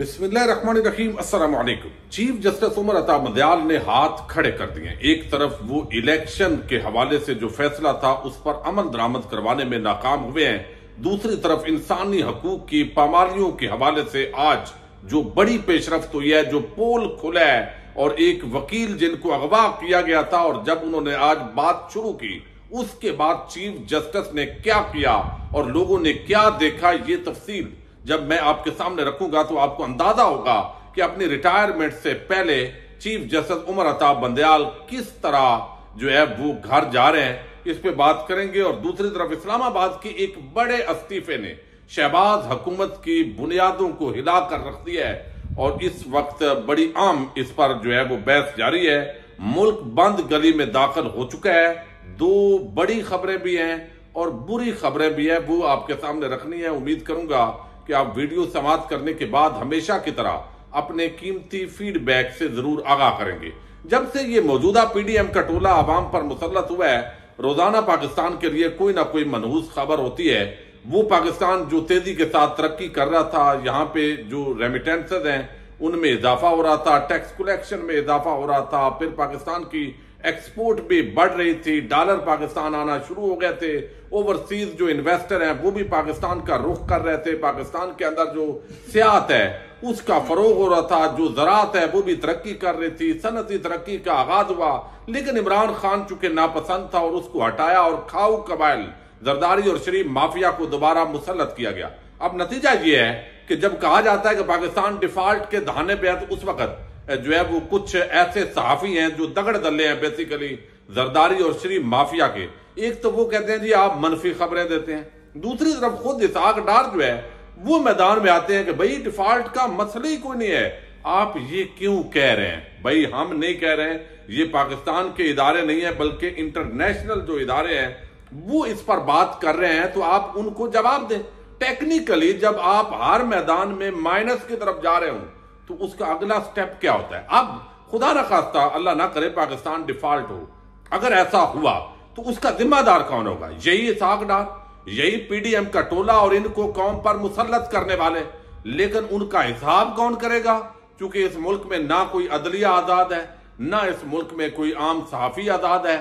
बिस्मिल्लाहिर्रहमानिर्रहीम, अस्सलाम वालेकुम। चीफ जस्टिस उमर अता बंदयाल ने हाथ खड़े कर दिए। एक तरफ वो इलेक्शन के हवाले से जो फैसला था उस पर अमल दरामद करवाने में नाकाम हुए हैं, दूसरी तरफ इंसानी हकूक की पामालियों के हवाले से आज जो बड़ी पेशरफ्त हुई है, जो पोल खुला है और एक वकील जिनको अगवा किया गया था और जब उन्होंने आज बात शुरू की उसके बाद चीफ जस्टिस ने क्या किया और लोगों ने क्या देखा, ये तफसील जब मैं आपके सामने रखूंगा तो आपको अंदाजा होगा कि अपनी रिटायरमेंट से पहले चीफ जस्टिस उमर अता बंदयाल किस तरह जो है वो घर जा रहे हैं, इस पे बात करेंगे। और दूसरी तरफ इस्लामाबाद की एक बड़े इस्तीफे ने शहबाज हुकूमत की बुनियादों को हिला कर रख दिया है और इस वक्त बड़ी आम इस पर जो है वो बहस जारी है। मुल्क बंद गली में दाखिल हो चुका है। दो बड़ी खबरें भी हैं और बुरी खबरें भी हैं, वो आपके सामने रखनी है। उम्मीद करूंगा कि आप वीडियो समाप्त करने के बाद हमेशा की तरह अपने कीमती फीडबैक से जरूर आगाह करेंगे। जब से ये मौजूदा पीडीएम का टोला आवाम पर मुसल्लत हुआ है, रोजाना पाकिस्तान के लिए कोई ना कोई मनहूस खबर होती है। वो पाकिस्तान जो तेजी के साथ तरक्की कर रहा था, यहाँ पे जो रेमिटेंसेज हैं उनमें इजाफा हो रहा था, टैक्स कलेक्शन में इजाफा हो रहा था, फिर पाकिस्तान की एक्सपोर्ट भी बढ़ रही थी, डॉलर पाकिस्तान आना शुरू हो गए थे, ओवरसीज जो इन्वेस्टर हैं वो भी पाकिस्तान का रुख कर रहे थे, पाकिस्तान के अंदर जो सियाहत है उसका फरोग हो रहा था, जो ज़राअत है वो भी तरक्की कर रही थी, सनती तरक्की का आगाज हुआ। लेकिन इमरान खान चूंकि नापसंद था और उसको हटाया और खाऊ कबाइल जरदारी और शरीफ माफिया को दोबारा मुसल्लत किया गया। अब नतीजा ये है कि जब कहा जाता है कि पाकिस्तान डिफॉल्ट के दहाने पे है तो उस वक्त जो है वो कुछ ऐसे सहाफी हैं जो दगड़ दल्ले हैं बेसिकली जरदारी और शरीफ माफिया के। एक तो वो कहते हैं जी आप मनफी खबरें देते हैं, दूसरी तरफ खुद इसाक डार जो है वो मैदान में आते हैं कि भाई डिफॉल्ट का मसला ही कोई नहीं है, आप ये क्यों कह रहे हैं। भाई हम नहीं कह रहे हैं, ये पाकिस्तान के इदारे नहीं है बल्कि इंटरनेशनल जो इदारे हैं वो इस पर बात कर रहे हैं, तो आप उनको जवाब दें। टेक्निकली जब आप हर मैदान में माइनस की तरफ जा रहे हो तो उसका अगला स्टेप क्या होता है। अब खुदा न खास्ता अल्लाह ना करे पाकिस्तान डिफॉल्ट हो, अगर ऐसा हुआ तो उसका जिम्मेदार कौन होगा? यही इसाक डार, यही पीडीएम का टोला और इनको कौम पर मुसल्लत करने वाले। लेकिन उनका हिसाब कौन करेगा? क्योंकि इस मुल्क में ना कोई अदलिया आजाद है, ना इस मुल्क में कोई आम सहाफी आजाद है।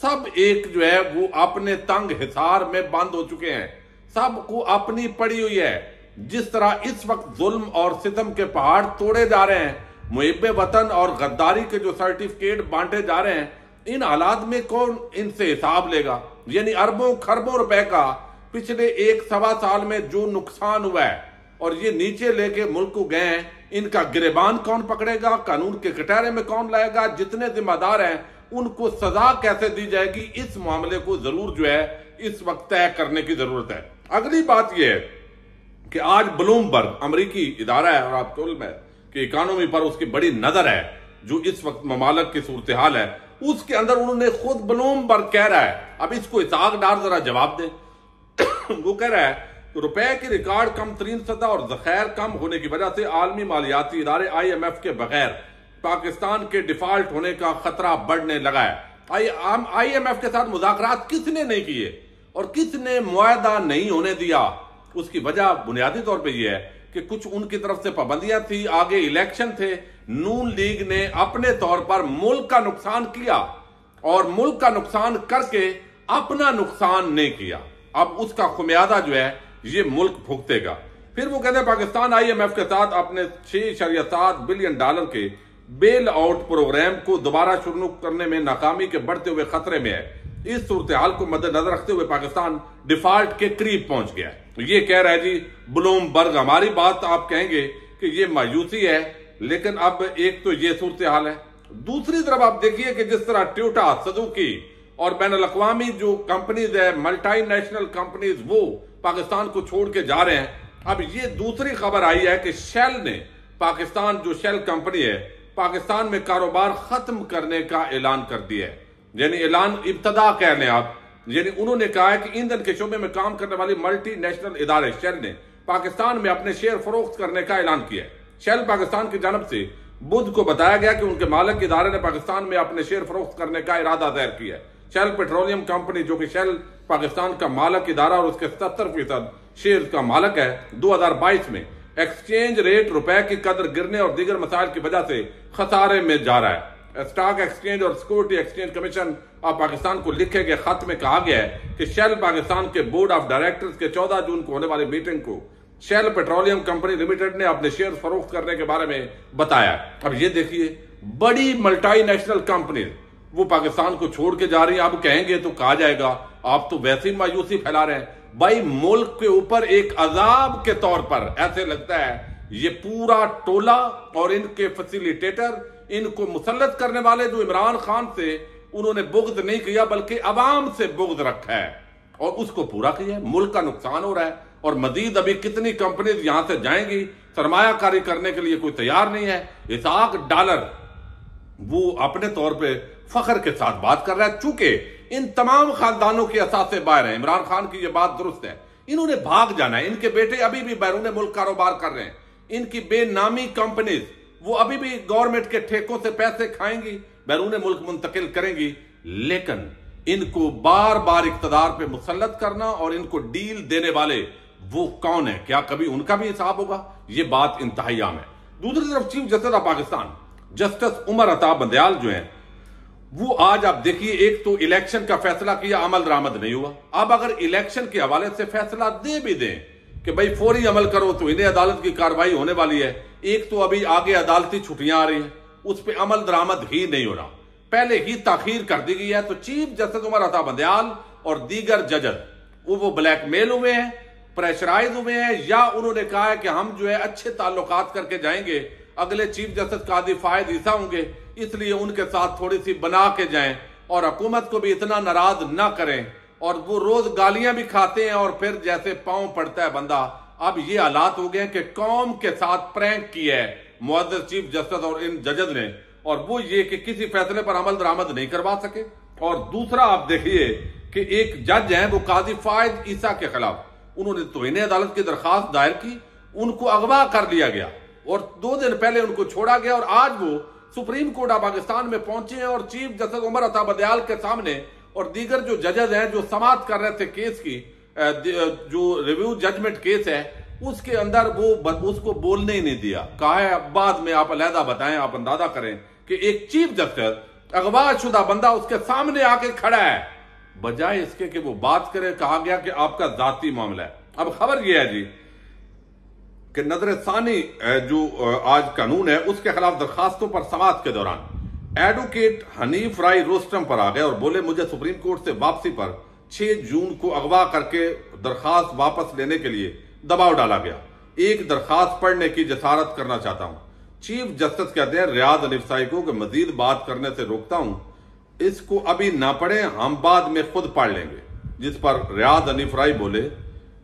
सब एक जो है वो अपने तंग हिसार में बंद हो चुके हैं, सबको अपनी पड़ी हुई है। जिस तरह इस वक्त जुल्म और सितम के पहाड़ तोड़े जा रहे हैं, मुहिब्बे वतन और गद्दारी के जो सर्टिफिकेट बांटे जा रहे हैं, इन हालात में कौन इनसे हिसाब लेगा? यानी अरबों खरबों रुपए का पिछले 1-1.25 साल में जो नुकसान हुआ है और ये नीचे लेके मुल्क को गए हैं, इनका गिरेबान कौन पकड़ेगा? कानून के कटहरे में कौन लाएगा? जितने जिम्मेदार हैं उनको सजा कैसे दी जाएगी? इस मामले को जरूर जो है इस वक्त तय करने की जरूरत है। अगली बात यह है कि आज ब्लूमबर्ग अमेरिकी इदारा है और आपको मालूम है कि इकोनॉमी पर उसकी बड़ी नजर है, जो इस वक्त ममालक की सूरत हाल है उसके अंदर उन्होंने खुद ब्लूमबर्ग कह रहा है, अब इसको इसाक डार जरा जवाब दे। वो कह रहा है रुपए की रिकॉर्ड कम तरीन सतह और जखैर कम होने की वजह से आलमी मालियाती इदारे IMF के बगैर पाकिस्तान के डिफॉल्ट होने का खतरा बढ़ने लगा है। IMF के साथ मुज़ाकरात किसने नहीं किए और किसने मुआहदा नहीं होने दिया? उसकी वजह बुनियादी तौर पे यह है कि कुछ उनकी तरफ से पाबंदियां थी, आगे इलेक्शन थे, नून लीग ने अपने तौर पर मुल्क का नुकसान किया और मुल्क का नुकसान करके अपना नुकसान नहीं किया। अब उसका खुमियादा जो है ये मुल्क भुगतेगा। फिर वो कहते हैं पाकिस्तान IMF के साथ अपने $6.7 बिलियन के बेल आउट प्रोग्राम को दोबारा शुरू करने में नाकामी के बढ़ते हुए खतरे में है। इस सूरत हाल को मद्देनजर रखते हुए पाकिस्तान डिफॉल्ट के करीब पहुंच गया है। ये कह रहा है जी ब्लूमबर्ग। हमारी बात आप कहेंगे कि ये मायूसी है, लेकिन अब एक तो ये सूरत हाल है, दूसरी तरफ आप देखिए कि जिस तरह टोयोटा, सुजुकी और बैनुल-अक़वामी जो कंपनीज है, मल्टीनेशनल कंपनीज, वो पाकिस्तान को छोड़ के जा रहे हैं। अब ये दूसरी खबर आई है कि शेल ने, पाकिस्तान जो शेल कंपनी है, पाकिस्तान में कारोबार खत्म करने का ऐलान कर दिया है। यानी ऐलान इब्तदा कह लें आप, यानी उन्होंने कहा है कि ईंधन के शोबे में काम करने वाली मल्टीनेशनल इदारे शेल ने पाकिस्तान में अपने शेयर फरोख्त करने का ऐलान किया है। शेल पाकिस्तान की जानब से बुध को बताया गया कि उनके मालिक इदारे ने पाकिस्तान में अपने शेयर फरोख्त करने का इरादा जाहिर किया है। शेल पेट्रोलियम कंपनी, जो कि शेल पाकिस्तान का मालिक इदारा और उसके 70% शेयर का मालिक है, 2022 में एक्सचेंज रेट, रुपए की कदर गिरने और दीगर मसाइल की वजह से खसारे में जा रहा है। स्टॉक एक्सचेंज और security exchange commission of Pakistan को लिखे गए खत में कहा गया है कि शेल पाकिस्तान के बोर्ड ऑफ डायरेक्टर्स के 14 जून को होने वाली मीटिंग को शेल पेट्रोलियम कंपनी लिमिटेड ने अपने शेयर फरोख्त करने के बारे में बताया। अब ये देखिए, बड़ी मल्टीनेशनल कंपनी वो पाकिस्तान को छोड़ के जा रही है। अब कहेंगे तो कहा जाएगा आप तो वैसे ही मायूसी फैला रहे हैं। भाई, मुल्क के ऊपर एक अजाब के तौर पर ऐसे लगता है ये पूरा टोला और इनके फैसिलिटेटर, इनको मुसल्लत करने वाले जो इमरान खान से उन्होंने बुग़्ज़ नहीं किया बल्कि अवाम से बुग़्ज़ रखा है और उसको पूरा किया है। मुल्क का नुकसान हो रहा है और मजीद अभी कितनी कंपनीज यहां से जाएंगी, सरमायाकारी करने के लिए कोई तैयार नहीं है। $1,000 वो अपने तौर पे फख्र के साथ बात कर रहा है। चूंकि इन तमाम खानदानों के असासे बाहर हैं, इमरान खान की ये बात दुरुस्त है, इन्होंने भाग जाना है। इनके बेटे अभी भी बैरून मुल्क कारोबार कर रहे हैं। इनकी बेनामी कंपनीज वो अभी भी गवर्नमेंट के ठेकों से पैसे खाएंगी, बैरून मुल्क मुंतकिल करेंगी, लेकिन इनको बार बार इक्तदार पे मुसल्लत करना और इनको डील देने वाले वो कौन है, क्या कभी उनका भी हिसाब होगा? ये बात इंतहाई आम है। दूसरी तरफ chief justice of Pakistan justice Umar Ata Bandial जो है वो आज आप देखिए, एक तो इलेक्शन का फैसला किया, अमल दरामद नहीं हुआ। अब अगर इलेक्शन के हवाले से फैसला दे भी दें कि भाई फौरी अमल करो तो इन्हें अदालत की कार्रवाई होने वाली है। एक तो अभी आगे अदालती छुट्टियां आ रही हैं, उस पर अमल दरामद ही नहीं हो रहा, पहले ही ताखीर कर दी गई है। तो चीफ जस्टिस उमर अता बंदयाल और दीगर जजेस वो ब्लैकमेल हुए हैं, प्रेशराइज हुए हैं, या उन्होंने कहा है कि हम जो है अच्छे ताल्लुकात करके जाएंगे, अगले चीफ जस्टिस कादी फायद ईसा होंगे, इसलिए उनके साथ थोड़ी सी बना के जाएं और हुकूमत को भी इतना नाराज ना करें। और वो रोज गालियां भी खाते हैं और फिर जैसे पांव पड़ता है बंदा। अब ये हालात हो गए हैं कि कौम के साथ प्रैंक किया है मुअज़्ज़ज़ चीफ जस्टिस और इन जजेस ने, और वो ये कि किसी फैसले पर अमल दरामद नहीं करवा सके। और दूसरा आप देखिए कि एक जज हैं वो काजी फायद ईसा के खिलाफ उन्होंने तौहीन अदालत की दरखास्त दायर की, उनको अगवा कर लिया गया और 2 दिन पहले उनको छोड़ा गया और आज वो सुप्रीम कोर्ट ऑफ पाकिस्तान में पहुंचे हैं और चीफ जस्टिस उमर अता बंदयाल के सामने और दीगर जो जजेस हैं जो समाअत कर रहे थे केस की, जो रिव्यू जजमेंट केस है उसके अंदर वो उसको बोलने ही नहीं दिया। कहा है बाद में आप अलहदा बताएं, आप अंदाजा करें कि एक चीफ जस्टिस अगवाशुदा बंदा उसके सामने आके खड़ा है, बजाय इसके कि वो बात करे। कहा गया कि आपका जाती मामला है। अब खबर यह है जी कि नजरसानी जो आज कानून है उसके खिलाफ दरखास्तों पर समाअत के दौरान एडवोकेट हनीफ राय रोस्टम पर आ गए और बोले मुझे सुप्रीम कोर्ट से वापसी पर 6 जून को अगवा करके दरखास्त वापस लेने के लिए दबाव डाला गया। एक दरखास्त पढ़ने की जसारत करना चाहता हूं। चीफ जस्टिस कहते हैं रियाद अनिफसाई को कि मजीद बात करने से रोकता हूं, इसको अभी ना पढ़े, हम बाद में खुद पढ़ लेंगे। जिस पर रियाद अनिफराई बोले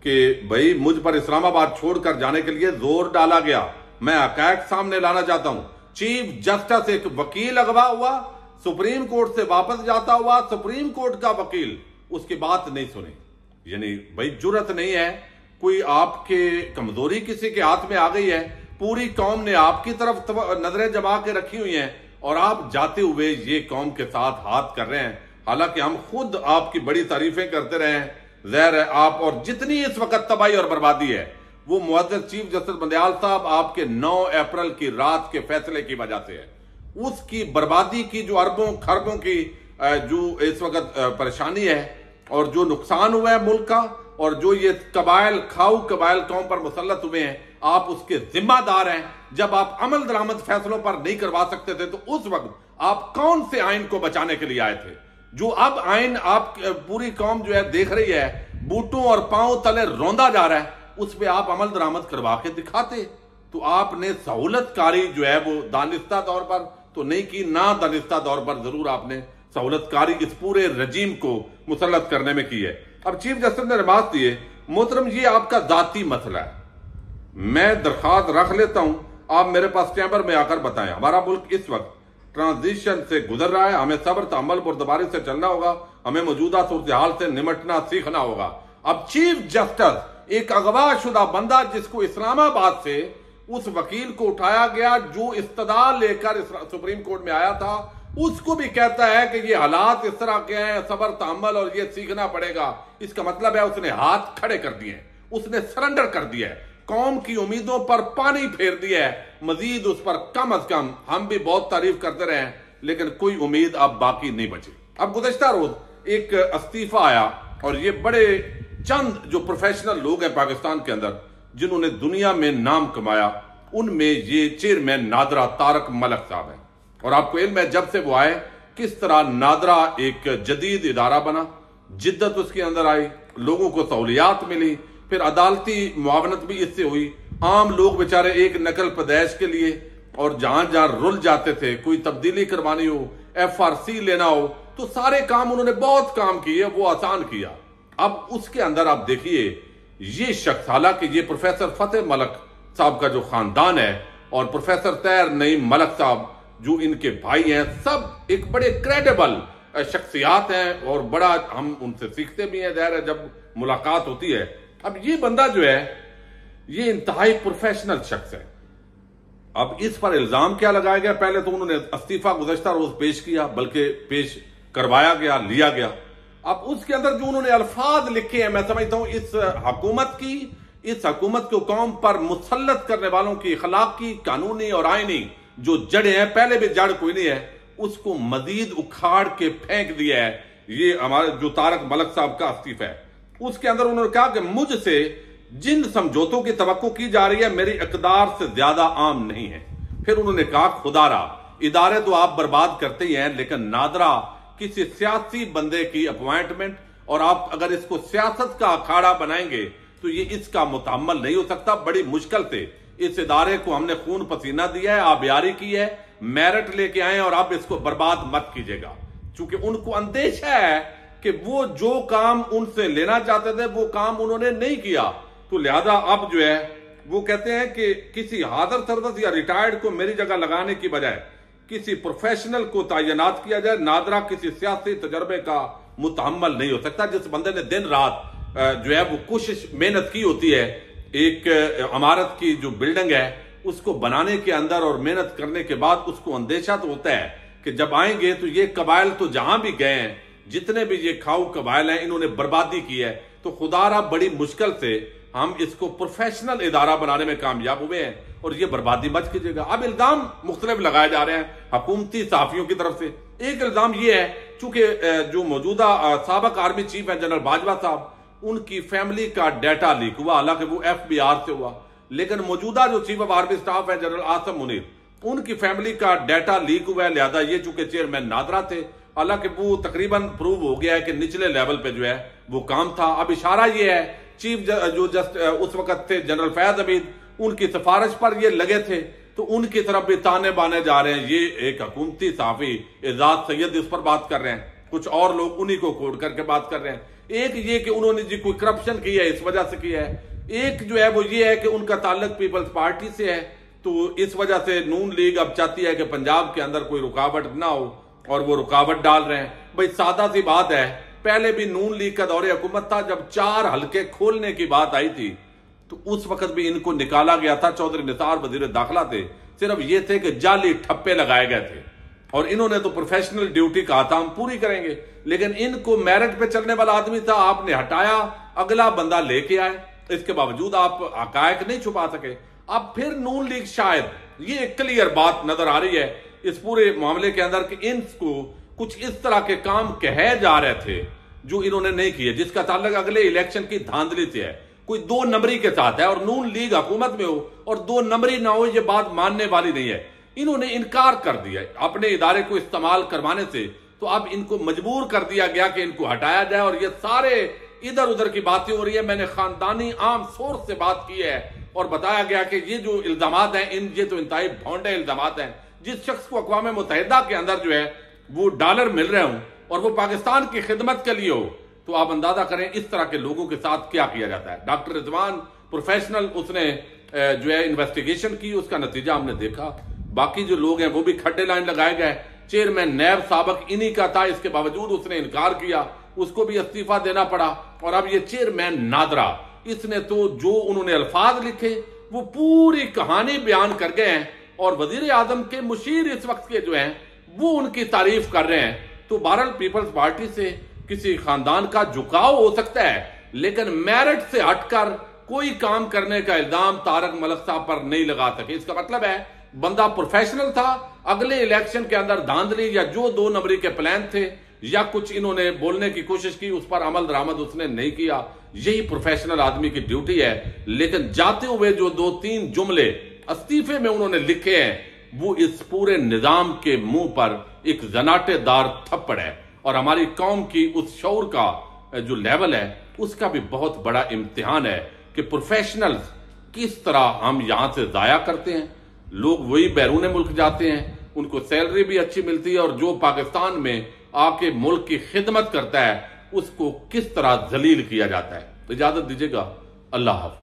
कि भाई मुझ पर इस्लामाबाद छोड़कर जाने के लिए जोर डाला गया, मैं हकायक सामने लाना चाहता हूं। चीफ जस्टिस एक वकील अगवा हुआ, सुप्रीम कोर्ट से वापस जाता हुआ, सुप्रीम कोर्ट का वकील उसकी बात नहीं सुनी। यानी भाई जुर्रत नहीं है, कोई आपके कमजोरी किसी के हाथ में आ गई है, पूरी कौम ने आपकी तरफ नजरें जमा के रखी हुई हैं और आप जाते हुए ये कौम के साथ हाथ कर रहे हैं। हालांकि हम खुद आपकी बड़ी तारीफें करते रहे हैं, ज़ाहिर है आप, और जितनी इस वक्त तबाही और बर्बादी है वो मुअज़्ज़ज़ चीफ जस्टिस बंदयाल साहब आपके 9 अप्रैल की रात के फैसले की वजह से है। उसकी बर्बादी की जो अरबों खरबों की जो इस वक्त परेशानी है और जो नुकसान हुआ है मुल्क का, और जो ये कबाइल खाऊ कबाइल कौम पर मुसल्लत हुए हैं, आप उसके जिम्मेदार हैं। जब आप अमल दरामद फैसलों पर नहीं करवा सकते थे तो उस वक्त आप कौन से आइन को बचाने के लिए आए थे? जो अब आइन आप पूरी कौम जो है देख रही है बूटों और पांव तले रौंदा जा रहा है, उस पर आप अमल दरामद करवा के दिखाते तो आपने सहूलतकारी जो है वो दानिस्ता तौर पर तो नहीं की, ना दानिस्ता तौर पर जरूर आपने सहूलतकारी इस पूरे रजीम को मुसल्लत करने में की है। अब चीफ जस्टिस ने रिमार्क दिए, मोहतरम ये आपका जाती मसला है, मैं दरखास्त रख लेता हूं, आप मेरे पास चैम्बर में आकर बताएं। हमारा मुल्क इस वक्त ट्रांजिशन से गुजर रहा है, हमें सब्र तहम्मुल बुर्दबारी से चलना होगा, हमें मौजूदा सूरत हाल से निमटना सीखना होगा। अब चीफ जस्टिस एक अगवाशुदा बंदा जिसको इस्लामाबाद से उस वकील को उठाया गया जो इस्तदा लेकर सुप्रीम कोर्ट में आया था, उसको भी कहता है कि ये हालात इस तरह के हैं, सब्र तहम्मुल और ये सीखना पड़ेगा। इसका मतलब है उसने हाथ खड़े कर दिए, उसने सरेंडर कर दिया है। कौम की उम्मीदों पर पानी फेर दिया है। मजीद उस पर कम अज कम हम भी बहुत तारीफ करते रहे हैं, लेकिन कोई उम्मीद अब बाकी नहीं बची। अब गुज़श्ता रोज एक इस्तीफा आया और ये बड़े चंद जो प्रोफेशनल लोग हैं पाकिस्तान के अंदर जिन्होंने दुनिया में नाम कमाया, उनमें ये चेयरमैन नादरा तारक मलिक साहब हैं। और आपको इल्म है जब से वो आए किस तरह नादरा एक जदीद इदारा बना, जिद्दत उसके अंदर आई, लोगों को सहूलियात मिली, फिर अदालती मुआवनत भी इससे हुई। आम लोग बेचारे एक नकल पैदाइश के लिए और जहां जहां रुल जाते थे, कोई तब्दीली करवानी हो, FRC लेना हो, तो सारे काम उन्होंने बहुत काम किए, वो आसान किया। अब उसके अंदर आप देखिए ये शख्स, हालांकि ये प्रोफेसर फतेह मलिक साहब का जो खानदान है और प्रोफेसर तैर नईम मलिक साहब जो इनके भाई हैं, सब एक बड़े क्रेडिबल शख्सियात हैं और बड़ा हम उनसे सीखते भी हैं, ज़ाहिर है जब मुलाकात होती है। अब ये बंदा जो है ये इंतहाई प्रोफेशनल शख्स है। अब इस पर इल्जाम क्या लगाया गया, पहले तो उन्होंने इस्तीफा गुज़श्ता रोज पेश किया, बल्कि पेश करवाया गया, लिया गया। अब उसके अंदर जो उन्होंने अल्फाज लिखे हैं, मैं समझता हूं इस हुकूमत को कौम पर मुसल्लत करने वालों की अखलाकी, कानूनी और आईनी जो जड़ें हैं, पहले भी जड़ कोई नहीं है, उसको मजीद उखाड़ के फेंक दिया है। ये हमारे जो तारक मलिक साहब का इस्तीफा है, उसके अंदर उन्होंने कहा कि मुझसे जिन समझौतों की तवक्को की जा रही है मेरी इकदार से ज्यादा आम नहीं है। फिर उन्होंने कहा खुदारा इदारे तो आप बर्बाद करते ही हैं, लेकिन नादरा किसी सियासी बंदे की अपॉइंटमेंट, और आप अगर इसको सियासत का अखाड़ा बनाएंगे तो ये इसका मुतहम्मल नहीं हो सकता। बड़ी मुश्किल से इस इदारे को हमने खून पसीना दिया है, आबियारी की है, मेरिट लेके आए और आप इसको बर्बाद मत कीजिएगा। चूंकि उनको अंदेशा है कि वो जो काम उनसे लेना चाहते थे वो काम उन्होंने नहीं किया, तो लिहाजा अब जो है वो कहते हैं कि किसी हादर सरदस या रिटायर्ड को मेरी जगह लगाने की बजाय किसी प्रोफेशनल को तैनात किया जाए। नादरा किसी सियासी तजर्बे का मुतहम्मल नहीं हो सकता। जिस बंदे ने दिन रात जो है वो कोशिश मेहनत की होती है, एक इमारत की जो बिल्डिंग है उसको बनाने के अंदर और मेहनत करने के बाद उसको अंदेशा तो होता है कि जब आएंगे तो ये कबाइल तो जहां भी गए हैं, जितने भी ये खाऊ कबाइल हैं, इन्होंने बर्बादी की है। तो खुदारा बड़ी मुश्किल से हम इसको प्रोफेशनल इदारा बनाने में कामयाब हुए हैं और ये बर्बादी मत कीजिएगा। अब इल्जाम मुख्तलिफ लगाए जा रहे हैं हुकूमती सहाफियों की तरफ से। एक इल्जाम ये है, चूंकि जो मौजूदा साबिक आर्मी चीफ है जनरल बाजवा साहब, उनकी फैमिली का डाटा लीक हुआ, हालांकि वो FBR से हुआ, लेकिन मौजूदा जो चीफ ऑफ आर्मी स्टाफ है जनरल आसम मुनीर, उनकी फैमिली का डाटा लीक हुआ है। लिहाजा ये चूंकि चेयरमैन नादरा थे, हालांकि वो तकरीबन प्रूव हो गया है कि निचले लेवल पे जो है वो काम था। अब इशारा ये है चीफ जो जस्ट उस वक्त थे जनरल फैज हमीद, उनकी सिफारिश पर ये लगे थे, तो उनकी तरफ भी ताने बाने जा रहे हैं। ये एक हुकूमती सहाफी एजाज सैयद इस पर बात कर रहे हैं, कुछ और लोग उन्हीं को कोट करके बात कर रहे हैं। एक ये कि उन्होंने जी कोई करप्शन की है, इस वजह से किया है। एक जो है वो ये है कि उनका ताल्लुक पीपल्स पार्टी से है, तो इस वजह से नून लीग अब चाहती है कि पंजाब के अंदर कोई रुकावट ना हो और वो रुकावट डाल रहे हैं। भाई सादा सी बात है, पहले भी नून लीग का दौरे हुकूमत था, जब 4 हलके खोलने की बात आई थी तो उस वक्त भी इनको निकाला गया था। चौधरी निसार वजीर दाखिला थे, सिर्फ ये थे कि जाली ठप्पे लगाए गए थे और इन्होंने तो प्रोफेशनल ड्यूटी कहा था हम पूरी करेंगे, लेकिन इनको मेरिट पे चलने वाला आदमी था, आपने हटाया, अगला बंदा लेके आए, इसके बावजूद आप हकायक नहीं छुपा सके। अब फिर नून लीग शायद ये एक क्लियर बात नजर आ रही है इस पूरे मामले के अंदर कि इनको कुछ इस तरह के काम कहे जा रहे थे जो इन्होंने नहीं किए, जिसका ताल्लुक अगले इलेक्शन की धांधली से है, कोई 2 नंबरी के साथ है। और नून लीग हुकूमत में हो और 2 नंबरी ना हो, ये बात मानने वाली नहीं है। इन्होंने इनकार कर दिया अपने इदारे को इस्तेमाल करवाने से, तो अब इनको मजबूर कर दिया गया कि इनको हटाया जाए। और ये सारे इधर उधर की बातें हो रही है। मैंने खानदानी आम सोर्स से बात की है और बताया गया कि ये जो इल्जामात हैं, ये तो इंतहाई भौंडे इल्जामात हैं। जिस शख्स को अक़वाम मुत्तहिदा के अंदर जो है वो डॉलर मिल रहे हों और वो पाकिस्तान की खिदमत के लिए हो, तो आप अंदाजा करें इस तरह के लोगों के साथ क्या किया जाता है। डॉक्टर रिजवान प्रोफेशनल, उसने जो है इन्वेस्टिगेशन की, उसका नतीजा हमने देखा। बाकी जो लोग हैं वो भी खड्डे लाइन लगाए गए। चेयरमैन नैब साबिक इन्हीं का था, इसके बावजूद उसने इनकार किया, उसको भी इस्तीफा देना पड़ा। और अब ये चेयरमैन नादरा, इसने तो जो उन्होंने अल्फाज लिखे वो पूरी कहानी बयान कर गए हैं और वजीर आजम के मुशीर इस वक्त के जो हैं वो उनकी तारीफ कर रहे हैं। तो बहरहाल पीपल्स पार्टी से किसी खानदान का झुकाव हो सकता है, लेकिन मेरिट से हटकर कोई काम करने का इल्जाम तारक मलिक साहब पर नहीं लगा सके। इसका मतलब है बंदा प्रोफेशनल था, अगले इलेक्शन के अंदर धांधली या जो 2 नंबरी के प्लान थे या कुछ इन्होंने बोलने की कोशिश की, उस पर अमल दरामद उसने नहीं किया। यही प्रोफेशनल आदमी की ड्यूटी है। लेकिन जाते हुए जो 2-3 जुमले इस्तीफे में उन्होंने लिखे हैं, वो इस पूरे निजाम के मुंह पर एक जनाटेदार थप्पड़ है और हमारी कौम की उस शऊर का जो लेवल है उसका भी बहुत बड़ा इम्तिहान है कि प्रोफेशनल्स किस तरह हम यहां से जाया करते हैं। लोग वही बैरून मुल्क जाते हैं, उनको सैलरी भी अच्छी मिलती है, और जो पाकिस्तान में आके मुल्क की खिदमत करता है उसको किस तरह जलील किया जाता है। इजाजत दीजिएगा, अल्लाह हाफ़िज़।